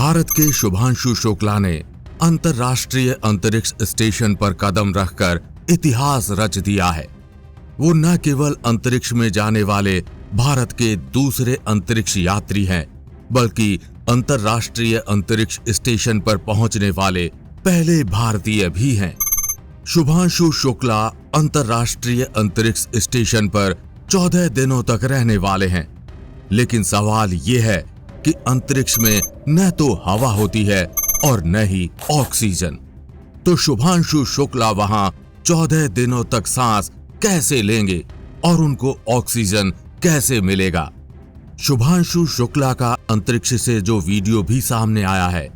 भारत के शुभांशु शुक्ला ने अंतर्राष्ट्रीय अंतरिक्ष स्टेशन पर कदम रखकर इतिहास रच दिया है। वो न केवल अंतरिक्ष में जाने वाले भारत के दूसरे अंतरिक्ष यात्री हैं, बल्कि अंतर्राष्ट्रीय अंतरिक्ष स्टेशन पर पहुंचने वाले पहले भारतीय भी हैं। शुभांशु शुक्ला अंतर्राष्ट्रीय अंतरिक्ष स्टेशन पर 14 दिनों तक रहने वाले हैं। लेकिन सवाल ये है कि अंतरिक्ष में न तो हवा होती है और न ही ऑक्सीजन। तो शुभांशु शुक्ला वहां 14 दिनों तक सांस कैसे लेंगे और उनको ऑक्सीजन कैसे मिलेगा? शुभांशु शुक्ला का अंतरिक्ष से जो वीडियो भी सामने आया है,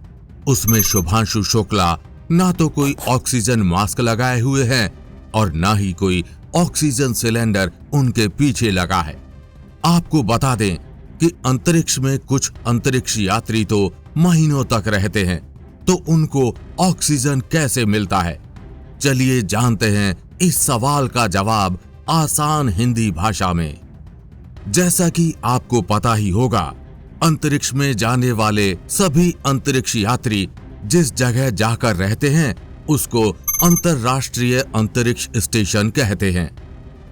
उसमें शुभांशु शुक्ला ना तो कोई ऑक्सीजन मास्क लगाए हुए हैं और ना ही कोई ऑक्सीजन सिलेंडर उनके पीछे लगा है। आपको बता दें कि अंतरिक्ष में कुछ अंतरिक्ष यात्री तो महीनों तक रहते हैं, तो उनको ऑक्सीजन कैसे मिलता है? चलिए जानते हैं इस सवाल का जवाब आसान हिंदी भाषा में। जैसा कि आपको पता ही होगा, अंतरिक्ष में जाने वाले सभी अंतरिक्ष यात्री जिस जगह जाकर रहते हैं उसको अंतर्राष्ट्रीय अंतरिक्ष स्टेशन कहते हैं।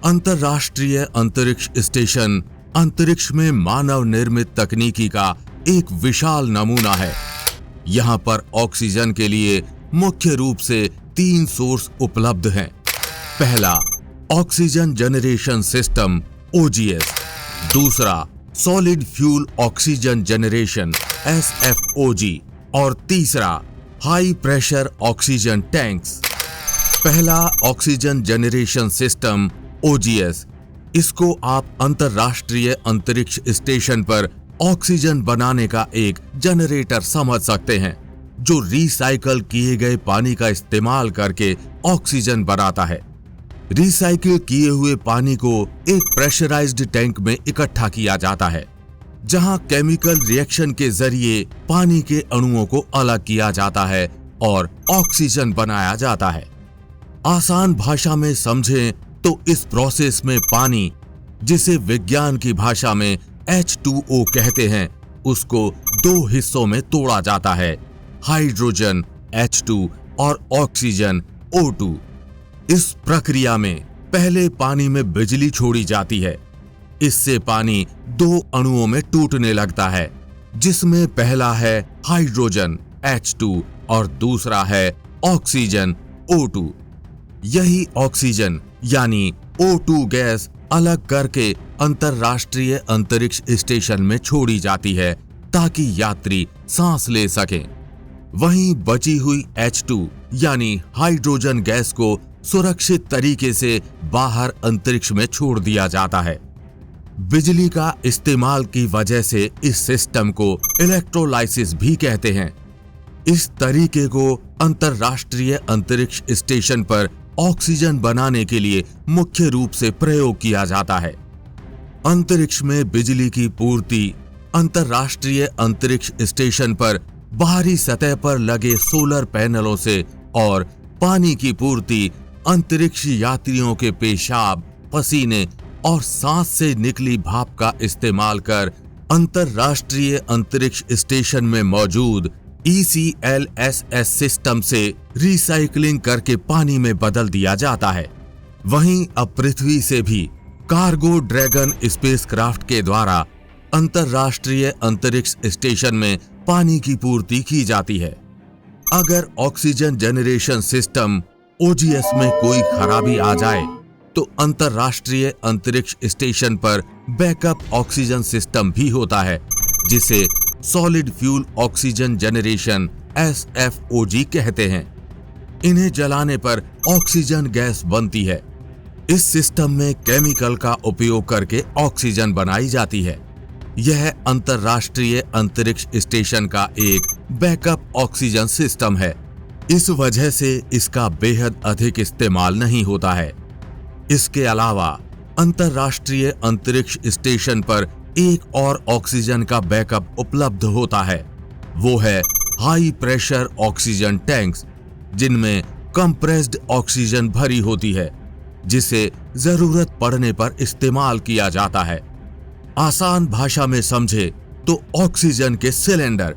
अंतर्राष्ट्रीय अंतरिक्ष स्टेशन अंतरिक्ष में मानव निर्मित तकनीकी का एक विशाल नमूना है। यहाँ पर ऑक्सीजन के लिए मुख्य रूप से 3 सोर्स उपलब्ध हैं। पहला, ऑक्सीजन जनरेशन सिस्टम OGS। दूसरा, solid fuel oxygen generation SFOG। और तीसरा, हाई प्रेशर ऑक्सीजन टैंक्स। पहला, ऑक्सीजन जनरेशन सिस्टम OGS, इसको आप अंतर्राष्ट्रीय अंतरिक्ष स्टेशन पर ऑक्सीजन बनाने का एक जनरेटर समझ सकते हैं, जो रिसाइकल किए गए पानी का इस्तेमाल करके ऑक्सीजन बनाता है। रिसाइकिल किए हुए पानी को एक प्रेशराइज्ड टैंक में इकट्ठा किया जाता है, जहां केमिकल रिएक्शन के जरिए पानी के अणुओं को अलग किया जाता है और ऑक्सीजन बनाया जाता है। आसान भाषा में समझें तो इस प्रोसेस में पानी, जिसे विज्ञान की भाषा में H2O कहते हैं, उसको 2 हिस्सों में तोड़ा जाता है, हाइड्रोजन H2 और ऑक्सीजन O2। इस प्रक्रिया में पहले पानी में बिजली छोड़ी जाती है। इससे पानी 2 अणुओं में टूटने लगता है, जिसमें पहला है हाइड्रोजन H2 और दूसरा है ऑक्सीजन O2। यही ऑक्सीजन यानी O2 गैस अलग करके अंतर्राष्ट्रीय अंतरिक्ष स्टेशन में छोड़ी जाती है ताकि यात्री सांस ले सकें। वहीं बची हुई H2 यानी हाइड्रोजन गैस को सुरक्षित तरीके से बाहर अंतरिक्ष में छोड़ दिया जाता है। बिजली का इस्तेमाल की वजह से इस सिस्टम को इलेक्ट्रोलाइसिस भी कहते हैं। इस तरीके को अंतर्राष्ट्रीय अंतरिक्ष स्टेशन पर ऑक्सीजन बनाने के लिए मुख्य रूप से प्रयोग किया जाता है। अंतरिक्ष में बिजली की पूर्ति अंतर्राष्ट्रीय अंतरिक्ष स्टेशन पर बाहरी सतह पर लगे सोलर पैनलों से और पानी की पूर्ति अंतरिक्ष यात्रियों के पेशाब, पसीने और सांस से निकली भाप का इस्तेमाल कर अंतर्राष्ट्रीय अंतरिक्ष स्टेशन में मौजूद ECLSS सिस्टम से रिसाइकलिंग करके पानी में बदल दिया जाता है। वहीं अब पृथ्वी से भी कार्गो ड्रैगन स्पेसक्राफ्ट के द्वारा अंतर्राष्ट्रीय अंतरिक्ष स्टेशन में पानी की पूर्ति की जाती है। अगर ऑक्सीजन जनरेशन सिस्टम OGS में कोई खराबी आ जाए तो अंतर्राष्ट्रीय अंतरिक्ष स्टेशन पर बैकअप ऑक्सीजन सिस्टम भी होता है, जिसे solid fuel oxygen generation SFOG कहते हैं। इन्हें जलाने पर ऑक्सीजन गैस बनती है। इस सिस्टम में केमिकल का उपयोग करके ऑक्सीजन बनाई जाती है। यह अंतर्राष्ट्रीय अंतरिक्ष स्टेशन का एक बैकअप ऑक्सीजन सिस्टम है। इस वजह से इसका बेहद अधिक इस्तेमाल नहीं होता है। इसके अलावा अंतर्राष्ट्रीय अंतरिक्ष स्टेशन पर एक और ऑक्सीजन का बैकअप उपलब्ध होता है। वो है हाई प्रेशर ऑक्सीजन टैंक्स, जिनमें कंप्रेस्ड ऑक्सीजन भरी होती है, जिसे जरूरत पड़ने पर इस्तेमाल किया जाता है। आसान भाषा में समझे तो ऑक्सीजन के सिलेंडर,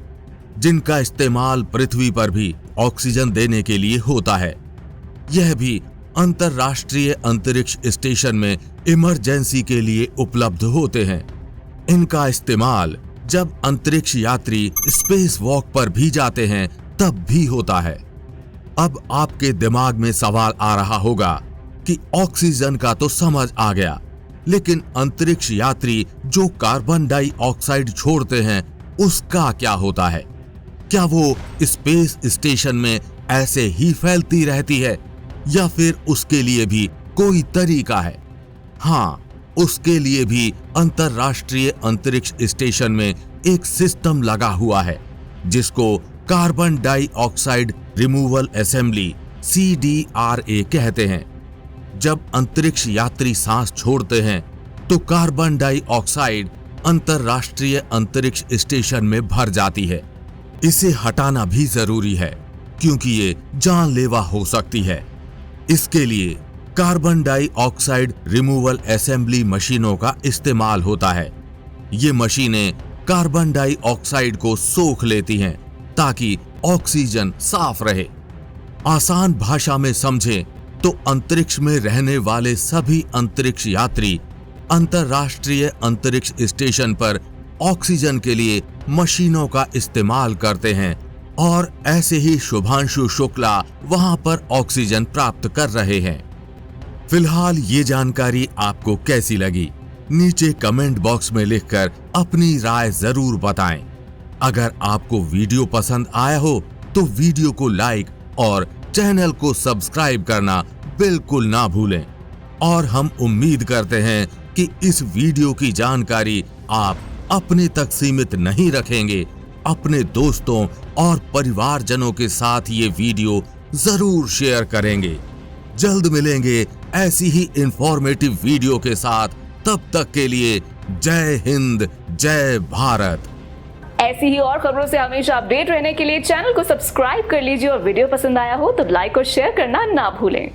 जिनका इस्तेमाल पृथ्वी पर भी ऑक्सीजन देने के लिए होता है। यह भी अंतरराष्ट्रीय अंतरिक्ष स्टेशन में इमरजेंसी के लिए उपलब्ध होते हैं। इनका इस्तेमाल जब अंतरिक्ष यात्री स्पेस वॉक पर भी जाते हैं तब भी होता है। अब आपके दिमाग में सवाल आ रहा होगा कि ऑक्सीजन का तो समझ आ गया, लेकिन अंतरिक्ष यात्री जो कार्बन डाइऑक्साइड छोड़ते हैं उसका क्या होता है? क्या वो स्पेस स्टेशन में ऐसे ही फैलती रहती है या फिर उसके लिए भी कोई तरीका है? हाँ, उसके लिए भी अंतरराष्ट्रीय अंतरिक्ष स्टेशन में एक सिस्टम लगा हुआ है जिसको carbon dioxide removal assembly CDRA कहते हैं। जब अंतरिक्ष यात्री सांस छोड़ते हैं तो कार्बन डाइऑक्साइड अंतरराष्ट्रीय अंतरिक्ष स्टेशन में भर जाती है। इसे हटाना भी जरूरी है क्योंकि ये जानलेवा हो सकती है। इसके लिए कार्बन डाइऑक्साइड रिमूवल असेंबली मशीनों का इस्तेमाल होता है। ये मशीनें कार्बन डाइऑक्साइड को सोख लेती हैं ताकि ऑक्सीजन साफ रहे। आसान भाषा में समझें तो अंतरिक्ष में रहने वाले सभी अंतरिक्ष यात्री अंतरराष्ट्रीय अंतरिक्ष स्टेशन पर ऑक्सीजन के लिए मशीनों का इस्तेमाल करते हैं और ऐसे ही शुभांशु शुक्ला वहां पर ऑक्सीजन प्राप्त कर रहे हैं। फिलहाल ये जानकारी आपको कैसी लगी? नीचे कमेंट बॉक्स में लिखकर अपनी राय जरूर बताएं। अगर आपको वीडियो पसंद आया हो तो वीडियो को लाइक और चैनल को सब्सक्राइब करना बिल्कुल ना भूलें। और हम उम्मीद करते हैं कि इस वीडियो की जानकारी आप अपने तक सीमित नहीं रखेंगे, अपने दोस्तों और परिवारजनों के साथ ये वीडियो जरूर शेयर करेंगे। जल्द मिलेंगे ऐसी ही इंफॉर्मेटिव वीडियो के साथ। तब तक के लिए जय हिंद, जय भारत। ऐसी ही और खबरों से हमेशा अपडेट रहने के लिए चैनल को सब्सक्राइब कर लीजिए और वीडियो पसंद आया हो तो लाइक और शेयर करना ना भूलें।